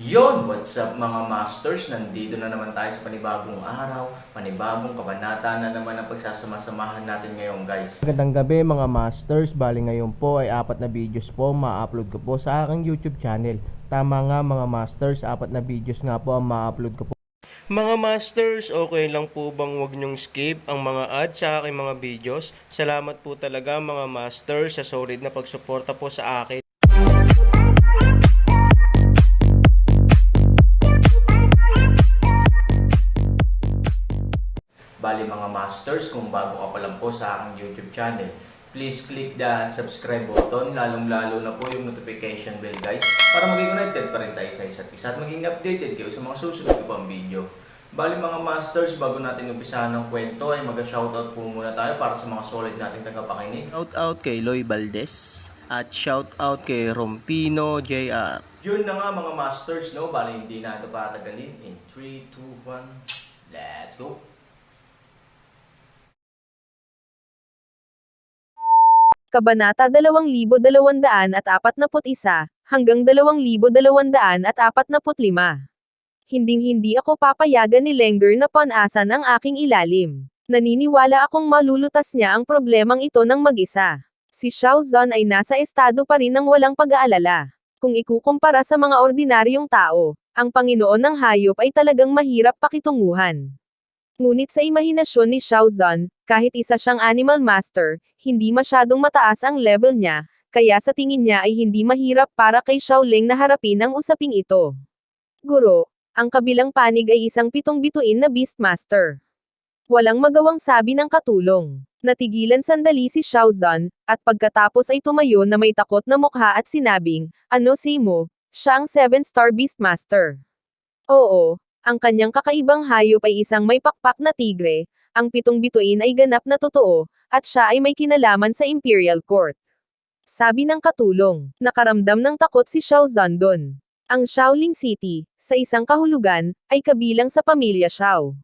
Yon, what's up mga masters? Nandito na naman tayo sa panibagong araw, panibagong kabanata na naman ang pagsasama-samahan natin ngayon, guys. Magandang gabi mga masters, bali ngayon po ay 4 na videos po ma-upload ko po sa aking YouTube channel. Tama nga mga masters, 4 na videos nga po ang ma-upload ko po. Mga masters, okay lang po bang wag nyong skip ang mga ads sa aking mga videos? Salamat po talaga mga masters sa solid na pagsuporta po sa akin. Bali mga masters, kung bago ka pa lang po sa aking YouTube channel, please click the subscribe button, lalong-lalo na po yung notification bell, guys, para maging connected pa rin tayo sa isa't isa at maging updated kayo sa mga susunod ko pang video. Bali mga masters, bago natin umpisahan ng kwento ay mag-shoutout po muna tayo para sa mga solid nating tagapakinig. Shoutout kay Loy Valdez at shoutout kay Rompino JR. Yun na nga mga masters, no? Bali hindi na ito patagalin. In 3, 2, 1, let's go! Kabanata 2241 hanggang 2245. Hinding-hindi ako papayagan ni Lenger na panasan ang aking ilalim. Naniniwala akong malulutas niya ang problemang ito ng mag-isa. Si Xiao Zhan ay nasa estado pa rin ng walang pag-aalala. Kung ikukumpara sa mga ordinaryong tao, ang Panginoon ng hayop ay talagang mahirap pakitunguhan. Ngunit sa imahinasyon ni Xiao Zhan, kahit isa siyang animal master, hindi masyadong mataas ang level niya, kaya sa tingin niya ay hindi mahirap para kay Xiaoling na harapin ang usaping ito. Guro, ang kabilang panig ay isang 7 bituin na Beastmaster. Walang magawang sabi ng katulong. Natigilan sandali si Xiao Zhan, at pagkatapos ay tumayo na may takot na mukha at sinabing, "Ano say mo? Siya ang 7-star Beastmaster." Oo, ang kanyang kakaibang hayop ay isang may pakpak na tigre, ang 7 bituin ay ganap na totoo, at siya ay may kinalaman sa Imperial Court. Sabi ng katulong, nakaramdam ng takot si Xiao Zhan doon. Ang Shaoling City, sa isang kahulugan, ay kabilang sa pamilya Xiao.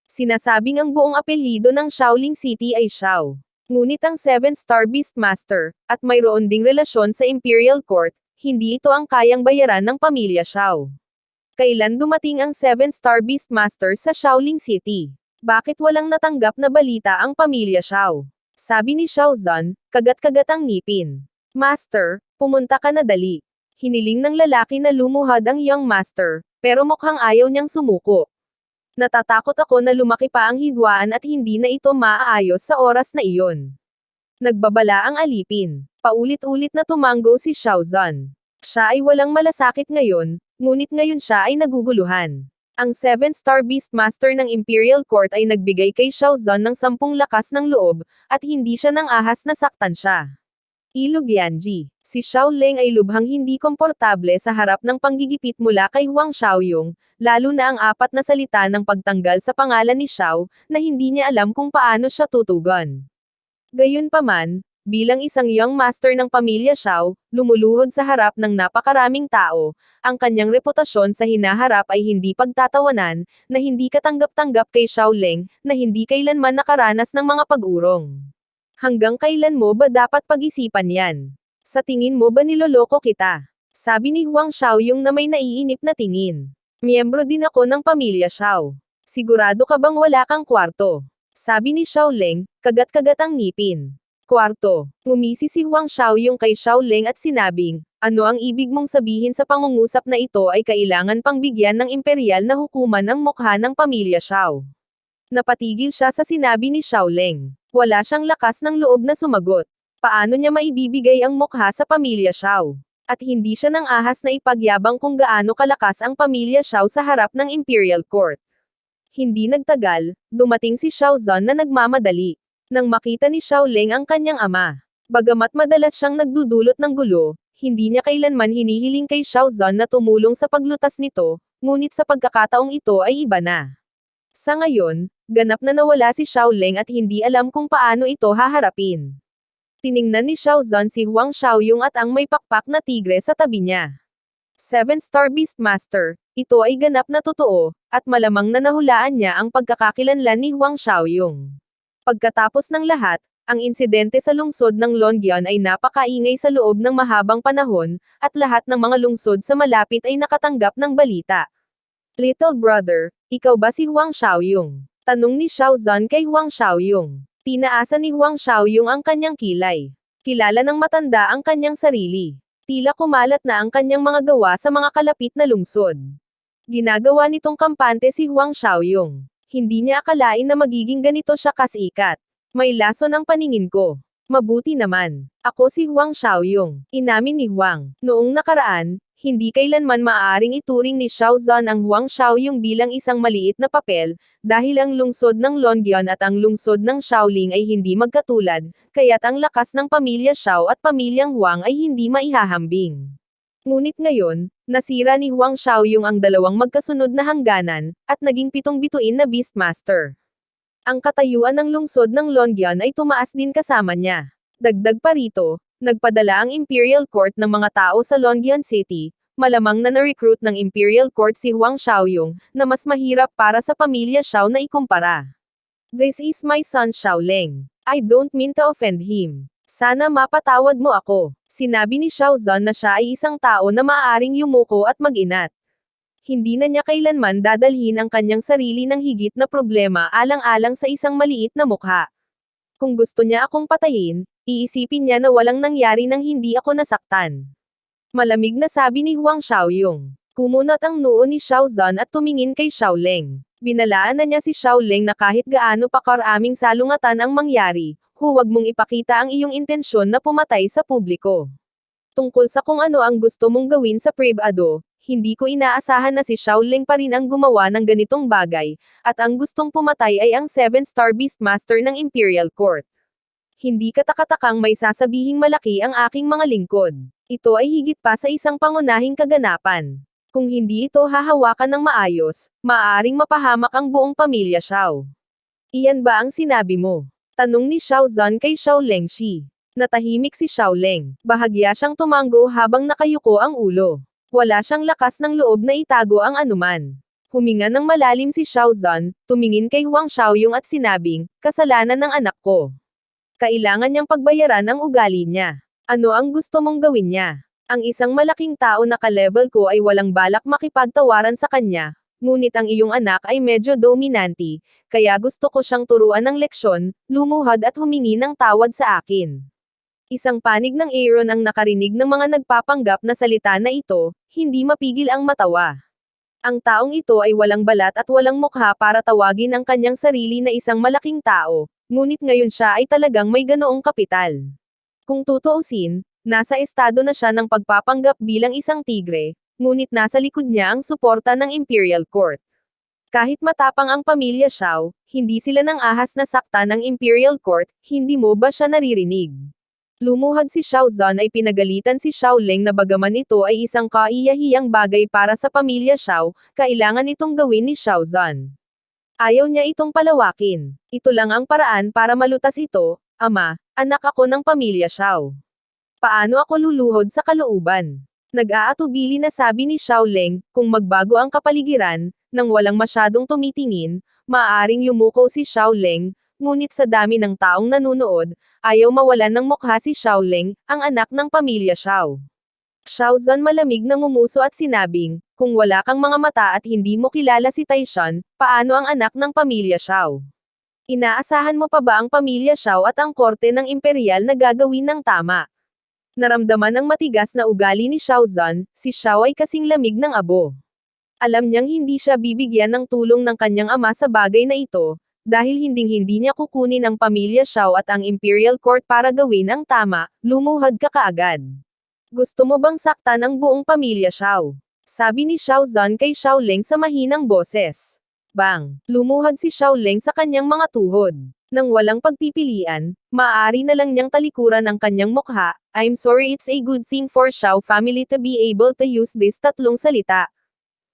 Sinasabing ang buong apelyido ng Shaoling City ay Xiao. Ngunit ang 7-star Beastmaster, at mayroon ding relasyon sa Imperial Court, hindi ito ang kayang bayaran ng pamilya Xiao. Kailan dumating ang 7-star Beastmaster sa Shaoling City? Bakit walang natanggap na balita ang pamilya Xiao? Sabi ni Xiao Zhan, kagat-kagat ang ngipin. Master, pumunta ka na dali. Hiniling ng lalaki na lumuhad ang young master, pero mukhang ayaw niyang sumuko. Natatakot ako na lumaki pa ang hidwaan at hindi na ito maaayos sa oras na iyon. Nagbabala ang alipin. Paulit-ulit na tumanggo si Xiao Zhan. Siya ay walang malasakit ngayon, ngunit ngayon siya ay naguguluhan. Ang 7-star Beastmaster ng Imperial Court ay nagbigay kay Xiao Zhan ng 10 lakas ng loob, at hindi siya nang ahas na saktan siya. Ilog Yanji. Si Xiaoling ay lubhang hindi komportable sa harap ng panggigipit mula kay Huang Xiaoyong, lalo na ang 4 na salita ng pagtanggal sa pangalan ni Xiao, na hindi niya alam kung paano siya tutugon. Gayunpaman, bilang isang young master ng pamilya Xiao, lumuluhod sa harap ng napakaraming tao, ang kanyang reputasyon sa hinaharap ay hindi pagtatawanan, na hindi katanggap-tanggap kay Xiaoling, na hindi kailanman nakaranas ng mga pag-urong. Hanggang kailan mo ba dapat pag-isipan yan? Sa tingin mo ba niloloko kita? Sabi ni Huang Xiaoyong na may naiinip na tingin. Miyembro din ako ng pamilya Xiao. Sigurado ka bang wala kang kwarto? Sabi ni Xiaoling, kagat-kagat ang ngipin. Kwarto. Ngumisi si Huang Xiaoyong kay Xiaoling at sinabing, ano ang ibig mong sabihin sa pangungusap na ito ay kailangan pang bigyan ng imperial na hukuman ang mukha ng pamilya Xiao. Napatigil siya sa sinabi ni Xiaoling. Wala siyang lakas ng loob na sumagot. Paano niya maibibigay ang mukha sa pamilya Xiao? At hindi siya nang ahas na ipagyabang kung gaano kalakas ang pamilya Xiao sa harap ng Imperial Court. Hindi nagtagal, dumating si Xiao Zhan na nagmamadali. Nang makita ni Xiaoling ang kanyang ama. Bagamat madalas siyang nagdudulot ng gulo, hindi niya kailanman hinihiling kay Xiao Zhan na tumulong sa paglutas nito, ngunit sa pagkakataong ito ay iba na. Sa ngayon, ganap na nawala si Xiaoling at hindi alam kung paano ito haharapin. Tiningnan ni Xiao Zhan si Huang Xiaoyong at ang may pakpak na tigre sa tabi niya. 7-star Beastmaster, ito ay ganap na totoo, at malamang na nahulaan niya ang pagkakakilanlan ni Huang Xiaoyong. Pagkatapos ng lahat, Ang insidente sa lungsod ng Longyan ay napakaingay sa loob ng mahabang panahon, at lahat ng mga lungsod sa malapit ay nakatanggap ng balita. Little brother, ikaw ba si Huang Xiaoyong? Tanong ni Xiao Zhan kay Huang Xiaoyong. Tinaasa ni Huang Xiaoyong ang kanyang kilay. Kilala ng matanda ang kanyang sarili. Tila kumalat na ang kanyang mga gawa sa mga kalapit na lungsod. Ginagawa nitong kampante si Huang Xiaoyong. Hindi niya akalain na magiging ganito siya kasikat. May lason ang paningin ko. Mabuti naman. Ako si Huang Xiaoyong. Inamin ni Huang. Noong nakaraan, hindi kailanman maaaring ituring ni Xiao Zhan ang Huang Xiaoyong bilang isang maliit na papel, dahil ang lungsod ng Longyan at ang lungsod ng Shaoling ay hindi magkatulad, kaya't ang lakas ng pamilya Xiao at pamilyang Huang ay hindi maihahambing. Ngunit ngayon, nasira ni Huang Xiaoyong ang dalawang magkasunod na hangganan, at naging 7 bituin na Beastmaster. Ang katayuan ng lungsod ng Longyan ay tumaas din kasama niya. Dagdag pa rito, nagpadala ang Imperial Court ng mga tao sa Longyan City, malamang na na-recruit ng Imperial Court si Huang Xiaoyong, na mas mahirap para sa pamilya Xiao na ikumpara. This is my son Xiaoleng. I don't mean to offend him. Sana mapatawad mo ako. Sinabi ni Xiao Zhan na siya ay isang tao na maaaring yumuko at mag-inat. Hindi na niya kailanman dadalhin ang kanyang sarili ng higit na problema alang-alang sa isang maliit na mukha. Kung gusto niya akong patayin, iisipin niya na walang nangyari nang hindi ako nasaktan. Malamig na sabi ni Huang Xiaoyong. Kumunot ang noo ni Xiao Zhan at tumingin kay Xiaoleng. Binalaan na niya si Xiaoleng na kahit gaano pa karaming salungatan ang mangyari, huwag mong ipakita ang iyong intensyon na pumatay sa publiko. Tungkol sa kung ano ang gusto mong gawin sa pribado, hindi ko inaasahan na si Xiaoleng pa rin ang gumawa ng ganitong bagay, at ang gustong pumatay ay ang 7-star Beastmaster ng Imperial Court. Hindi katakatakang may sasabihing malaki ang aking mga lingkod. Ito ay higit pa sa isang pangunahing kaganapan. Kung hindi ito hahawakan ng maayos, maaaring mapahamak ang buong pamilya Xiao. Iyan ba ang sinabi mo? Tanong ni Xiao Zhan kay Xiaoleng Shi. Natahimik si Xiaoleng. Bahagya siyang tumango habang nakayuko ang ulo. Wala siyang lakas ng loob na itago ang anuman. Huminga ng malalim si Xiao Zhan, tumingin kay Huang Xiaoyong at sinabing, kasalanan ng anak ko. Kailangan niyang pagbayaran ang ugali niya. Ano ang gusto mong gawin niya? Ang isang malaking tao na ka-level ko ay walang balak makipagtawaran sa kanya, ngunit ang iyong anak ay medyo dominanti, kaya gusto ko siyang turuan ng leksyon, lumuhod at humingi ng tawad sa akin. Isang panig ng Aaron ang nakarinig ng mga nagpapanggap na salita na ito, hindi mapigil ang matawa. Ang taong ito ay walang balat at walang mukha para tawagin ang kanyang sarili na isang malaking tao, ngunit ngayon siya ay talagang may ganoong kapital. Kung tutuusin, nasa estado na siya ng pagpapanggap bilang isang tigre, ngunit nasa likod niya ang suporta ng Imperial Court. Kahit matapang ang pamilya Xiao, hindi sila nang ahas na sakta ng Imperial Court, hindi mo ba siya naririnig? Lumuhod si Xiao Zhan ay pinagalitan si Xiaoleng na bagaman ito ay isang kaiyahiyang bagay para sa pamilya Xiao, kailangan itong gawin ni Xiao Zhan. Ayaw niya itong palawakin. Ito lang ang paraan para malutas ito, ama, anak ako ng pamilya Xiao. Paano ako luluhod sa kalooban? Nag-aatubili na sabi ni Xiaoleng, kung magbago ang kapaligiran, nang walang masyadong tumitingin, maaaring yumuko si Xiaoleng, ngunit sa dami ng taong nanunood, ayaw mawalan ng mukha si Xiaoleng, ang anak ng pamilya Xiao. Xiao Zhan malamig na ngumuso at sinabing, kung wala kang mga mata at hindi mo kilala si Taishan, paano ang anak ng pamilya Xiao? Inaasahan mo pa ba ang pamilya Xiao at ang korte ng imperial na gagawin ng tama? Naramdaman ng matigas na ugali ni Xiao Zhan, si Xiao ay kasing lamig ng abo. Alam niyang hindi siya bibigyan ng tulong ng kanyang ama sa bagay na ito, dahil hinding-hindi niya kukunin ang pamilya Xiao at ang Imperial Court para gawin ang tama, lumuhod ka kaagad. Gusto mo bang saktan ang buong pamilya Xiao? Sabi ni Xiao Zhan kay Xiaoleng sa mahinang boses. Bang! Lumuhod si Xiaoleng sa kanyang mga tuhod. Nang walang pagpipilian, maaari na lang niyang talikuran ang kanyang mukha. I'm sorry, it's a good thing for Xiao family to be able to use this tatlong salita.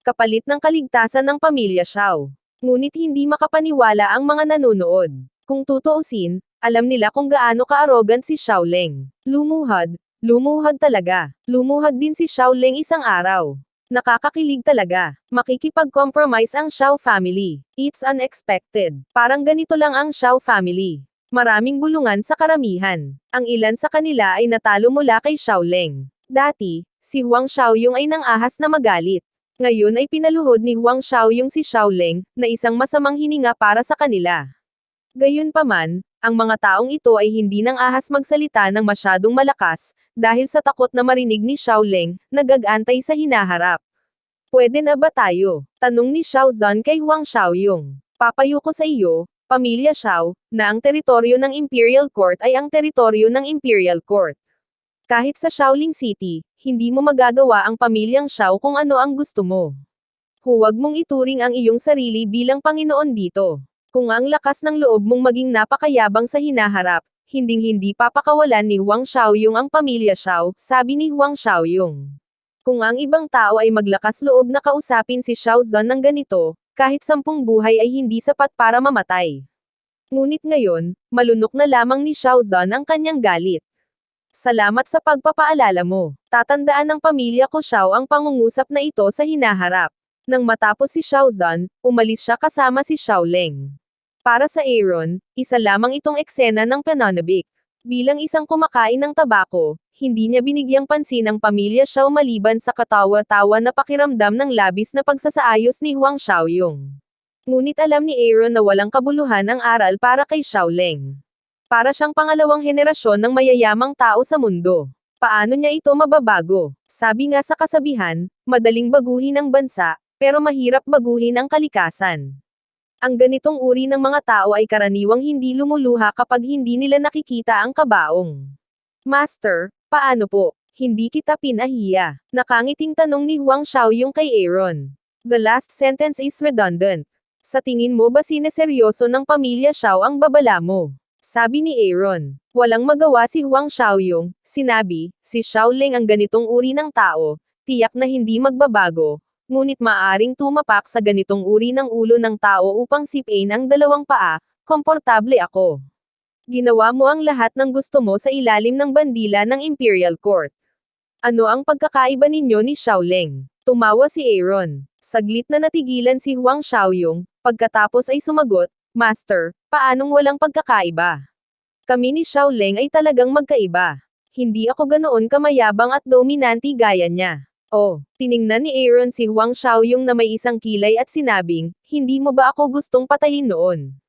Kapalit ng kaligtasan ng pamilya Xiao. Ngunit hindi makapaniwala ang mga nanonood. Kung tutuusin, alam nila kung gaano ka-arrogant si Xiaoleng. Lumuhod talaga. Lumuhod din si Xiaoleng isang araw. Nakakakilig talaga. Makikipag-compromise ang Xiao family. It's unexpected. Parang ganito lang ang Xiao family. Maraming bulungan sa karamihan. Ang ilan sa kanila ay natalo mula kay Xiaoleng. Dati, si Huang Xiaoyong ay nang-ahas na magalit. Ngayon ay pinaluhod ni Huang Xiaoyong si Xiaoleng, na isang masamang hininga para sa kanila. Gayunpaman, ang mga taong ito ay hindi nang-ahas magsalita ng masyadong malakas, dahil sa takot na marinig ni Xiaoleng, nagag-antay sa hinaharap. Pwede na ba tayo? Tanong ni Xiao Zhan kay Huang Xiaoyong. Papayo ko sa iyo, Pamilya Xiao, na ang teritoryo ng Imperial Court ay ang teritoryo ng Imperial Court. Kahit sa Shaolin City, hindi mo magagawa ang pamilyang Xiao kung ano ang gusto mo. Huwag mong ituring ang iyong sarili bilang Panginoon dito. Kung ang lakas ng loob mong maging napakayabang sa hinaharap, hinding-hindi papakawalan ni Huang Xiaoyong ang pamilya Xiao, sabi ni Huang Xiaoyong. Kung ang ibang tao ay maglakas loob na kausapin si Xiao Zhan ng ganito, kahit 10 buhay ay hindi sapat para mamatay. Ngunit ngayon, malunok na lamang ni Xiao Zhan ang kanyang galit. Salamat sa pagpapaalala mo. Tatandaan ng pamilya ko Xiao ang pangungusap na ito sa hinaharap. Nang matapos si Xiao Zhan, umalis siya kasama si Xiaoleng. Para sa Aaron, isa lamang itong eksena ng pananabik. Bilang isang kumakain ng tabako, hindi niya binigyang pansin ang pamilya Xiao maliban sa katawa-tawa na pakiramdam ng labis na pagsasaayos ni Huang Xiaoyong. Ngunit alam ni Aaron na walang kabuluhan ang aral para kay Xiaoleng. Para siyang pangalawang henerasyon ng mayayamang tao sa mundo. Paano niya ito mababago? Sabi nga sa kasabihan, madaling baguhin ang bansa, pero mahirap baguhin ang kalikasan. Ang ganitong uri ng mga tao ay karaniwang hindi lumuluha kapag hindi nila nakikita ang kabaong. Master, paano po? Hindi kita pinahiya. Nakangiting tanong ni Huang Xiaoyong kay Aaron. The last sentence is redundant. Sa tingin mo ba sineseryoso ng pamilya Xiao ang babala mo? Sabi ni Aaron. Walang magawa si Huang Xiaoyong, sinabi, si Xiaoleng ang ganitong uri ng tao, tiyak na hindi magbabago. Ngunit maaring tumapak sa ganitong uri ng ulo ng tao upang sipain ang dalawang paa, komportable ako. Ginawa mo ang lahat ng gusto mo sa ilalim ng bandila ng Imperial Court. Ano ang pagkakaiba ninyo ni Xiaoleng? Tumawa si Aaron. Saglit na natigilan si Huang Xiaoyong, pagkatapos ay sumagot, Master, paanong walang pagkakaiba? Kami ni Xiaoleng ay talagang magkaiba. Hindi ako ganoon kamayabang at dominante gaya niya. Oh, tiningnan ni Aaron si Huang Xiaoyong na may isang kilay at sinabing, hindi mo ba ako gustong patayin noon?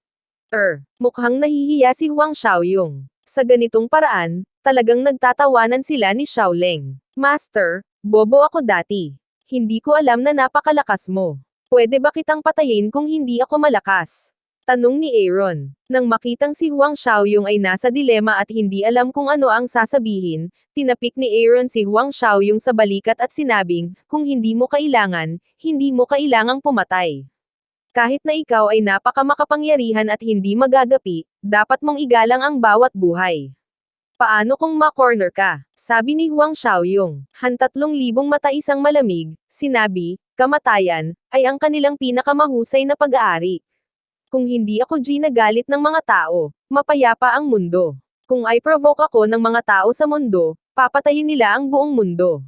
Mukhang nahihiya si Huang Xiaoyong. Sa ganitong paraan, talagang nagtatawanan sila ni Xiaoleng. Master, bobo ako dati. Hindi ko alam na napakalakas mo. Pwede ba kitang patayin kung hindi ako malakas? Tanong ni Aaron. Nang makitang si Huang Xiaoyong ay nasa dilema at hindi alam kung ano ang sasabihin, tinapik ni Aaron si Huang Xiaoyong sa balikat at sinabing, kung hindi mo kailangang pumatay. Kahit na ikaw ay napakamakapangyarihan at hindi magagapi, dapat mong igalang ang bawat buhay. Paano kung ma-corner ka? Sabi ni Huang Xiaoyong. 3,000 mata isang malamig, sinabi, kamatayan, ay ang kanilang pinakamahusay na pag-aari. Kung hindi ako ginagalit ng mga tao, mapayapa ang mundo. Kung ay provoke ako ng mga tao sa mundo, papatayin nila ang buong mundo.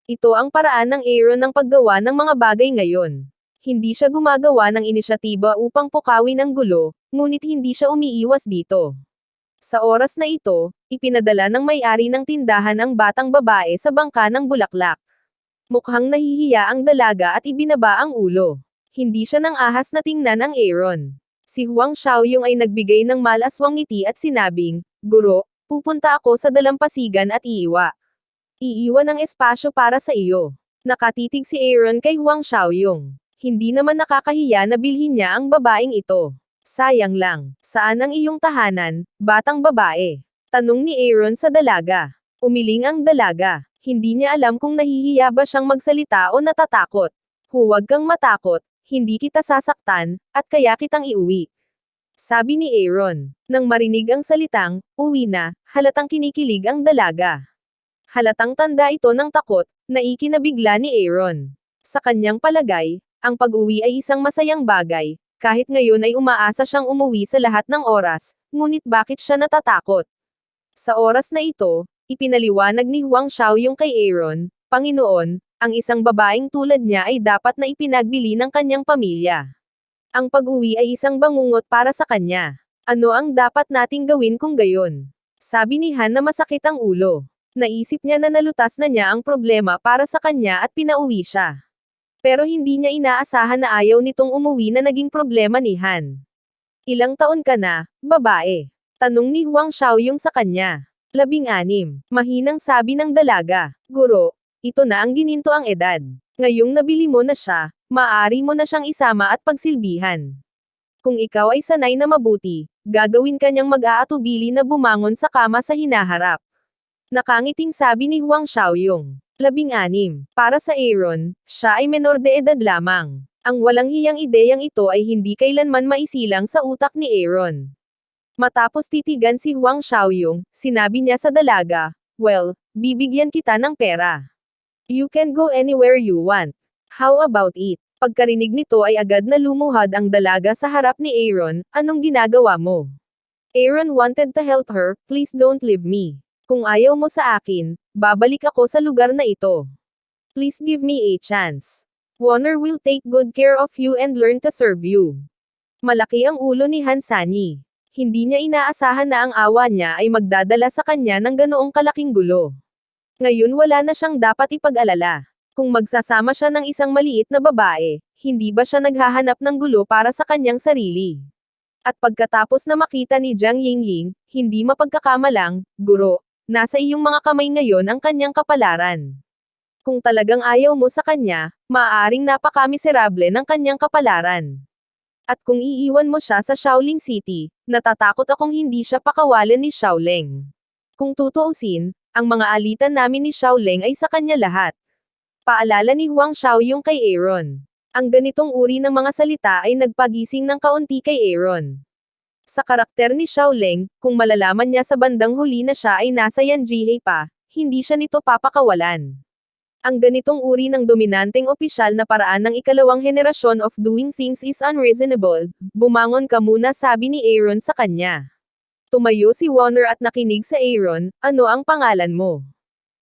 Ito ang paraan ng Aaron ng paggawa ng mga bagay ngayon. Hindi siya gumagawa ng inisyatiba upang pukawin ang gulo, ngunit hindi siya umiiwas dito. Sa oras na ito, ipinadala ng may-ari ng tindahan ang batang babae sa bangka ng bulaklak. Mukhang nahihiya ang dalaga at ibinaba ang ulo. Hindi siya nang ahas na tingnan ang Aaron. Si Huang Xiaoyong ay nagbigay ng malaswang ngiti at sinabing, Guro, pupunta ako sa dalampasigan at iiwan ng espasyo para sa iyo. Nakatitig si Aaron kay Huang Xiaoyong. Hindi naman nakakahiya na bilhin niya ang babaeng ito. Sayang lang. Saan ang iyong tahanan, batang babae? Tanong ni Aaron sa dalaga. Umiling ang dalaga. Hindi niya alam kung nahihiya ba siyang magsalita o natatakot. Huwag kang matakot, hindi kita sasaktan, at kaya kitang iuwi. Sabi ni Aaron. Nang marinig ang salitang, uwi na, halatang kinikilig ang dalaga. Halatang tanda ito ng takot, na ikinabigla ni Aaron. Sa kanyang palagay, ang pag-uwi ay isang masayang bagay, kahit ngayon ay umaasa siyang umuwi sa lahat ng oras, ngunit bakit siya natatakot? Sa oras na ito, ipinaliwanag ni Huang Xiaoyong kay Aaron, Panginoon, ang isang babaeng tulad niya ay dapat na ipinagbili ng kanyang pamilya. Ang pag-uwi ay isang bangungot para sa kanya. Ano ang dapat nating gawin kung gayon? Sabi ni Han na masakit ang ulo. Naisip niya na nalutas na niya ang problema para sa kanya at pinauwi siya. Pero hindi niya inaasahan na ayaw nitong umuwi na naging problema ni Han. Ilang taon ka na, babae? Tanong ni Huang Xiaoyong sa kanya. 16. Mahinang sabi ng dalaga. Guro, ito na ang gininto ang edad. Ngayong nabili mo na siya, maaari mo na siyang isama at pagsilbihan. Kung ikaw ay sanay na mabuti, gagawin ka niyang mag-aatubili na bumangon sa kama sa hinaharap. Nakangiting sabi ni Huang Xiaoyong. 16. Para sa Aaron, siya ay menor de edad lamang. Ang walang hiyang ideyang ito ay hindi kailanman maisilang sa utak ni Aaron. Matapos titigan si Huang Xiaoyong, sinabi niya sa dalaga, well, bibigyan kita ng pera. You can go anywhere you want. How about it? Pagkarinig nito ay agad na lumuhad ang dalaga sa harap ni Aaron, anong ginagawa mo? Aaron wanted to help her, please don't leave me. Kung ayaw mo sa akin, babalik ako sa lugar na ito. Please give me a chance. Warner will take good care of you and learn to serve you. Malaki ang ulo ni Han Sanyi. Hindi niya inaasahan na ang awa niya ay magdadala sa kanya ng ganoong kalaking gulo. Ngayon wala na siyang dapat ipag-alala. Kung magsasama siya ng isang maliit na babae, hindi ba siya naghahanap ng gulo para sa kanyang sarili? At pagkatapos na makita ni Jiang Yingying, hindi mapagkakamalang, guro, nasa iyong mga kamay ngayon ang kanyang kapalaran. Kung talagang ayaw mo sa kanya, maaaring napakamiserable ng kanyang kapalaran. At kung iiwan mo siya sa Shaolin City, natatakot akong hindi siya pakawalan ni Xiaoleng. Kung tutuusin, ang mga alitan namin ni Xiaoleng ay sa kanya lahat. Paalala ni Huang Xiaoyong kay Aaron. Ang ganitong uri ng mga salita ay nagpagising ng kaunti kay Aaron. Sa karakter ni Xiaoleng, kung malalaman niya sa bandang huli na siya ay nasa Yanjihei pa, hindi siya nito papakawalan. Ang ganitong uri ng dominanteng opisyal na paraan ng ikalawang henerasyon of doing things is unreasonable. Bumangon ka muna, sabi ni Aaron sa kanya. Tumayo si Warner at nakinig sa Aaron, ano ang pangalan mo?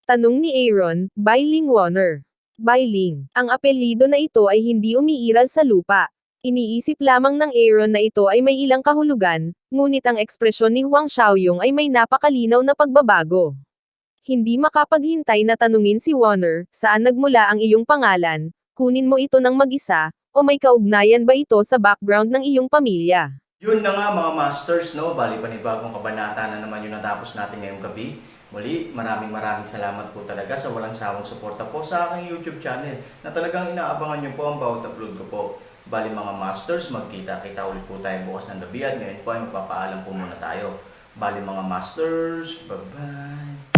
Tanong ni Aaron, Bai Ling Warner. Bai Ling. Ang apelyido na ito ay hindi umiiral sa lupa. Iniisip lamang ng Aaron na ito ay may ilang kahulugan, ngunit ang ekspresyon ni Huang Xiaoyong ay may napakalinaw na pagbabago. Hindi makapaghintay na tanungin si Warner, saan nagmula ang iyong pangalan, kunin mo ito ng mag-isa, o may kaugnayan ba ito sa background ng iyong pamilya? Yun na nga mga masters, no? Bali panibagong kabanata na naman yung natapos natin ngayong gabi. Muli, maraming salamat po talaga sa walang sawang suporta po sa aking YouTube channel na talagang inaabangan nyo po ang bawat upload ko po. Bali mga masters, magkita-kita ulit po tayo bukas ng gabi at ngayon po ay magpapaalam po muna tayo. Bali mga masters, bye-bye!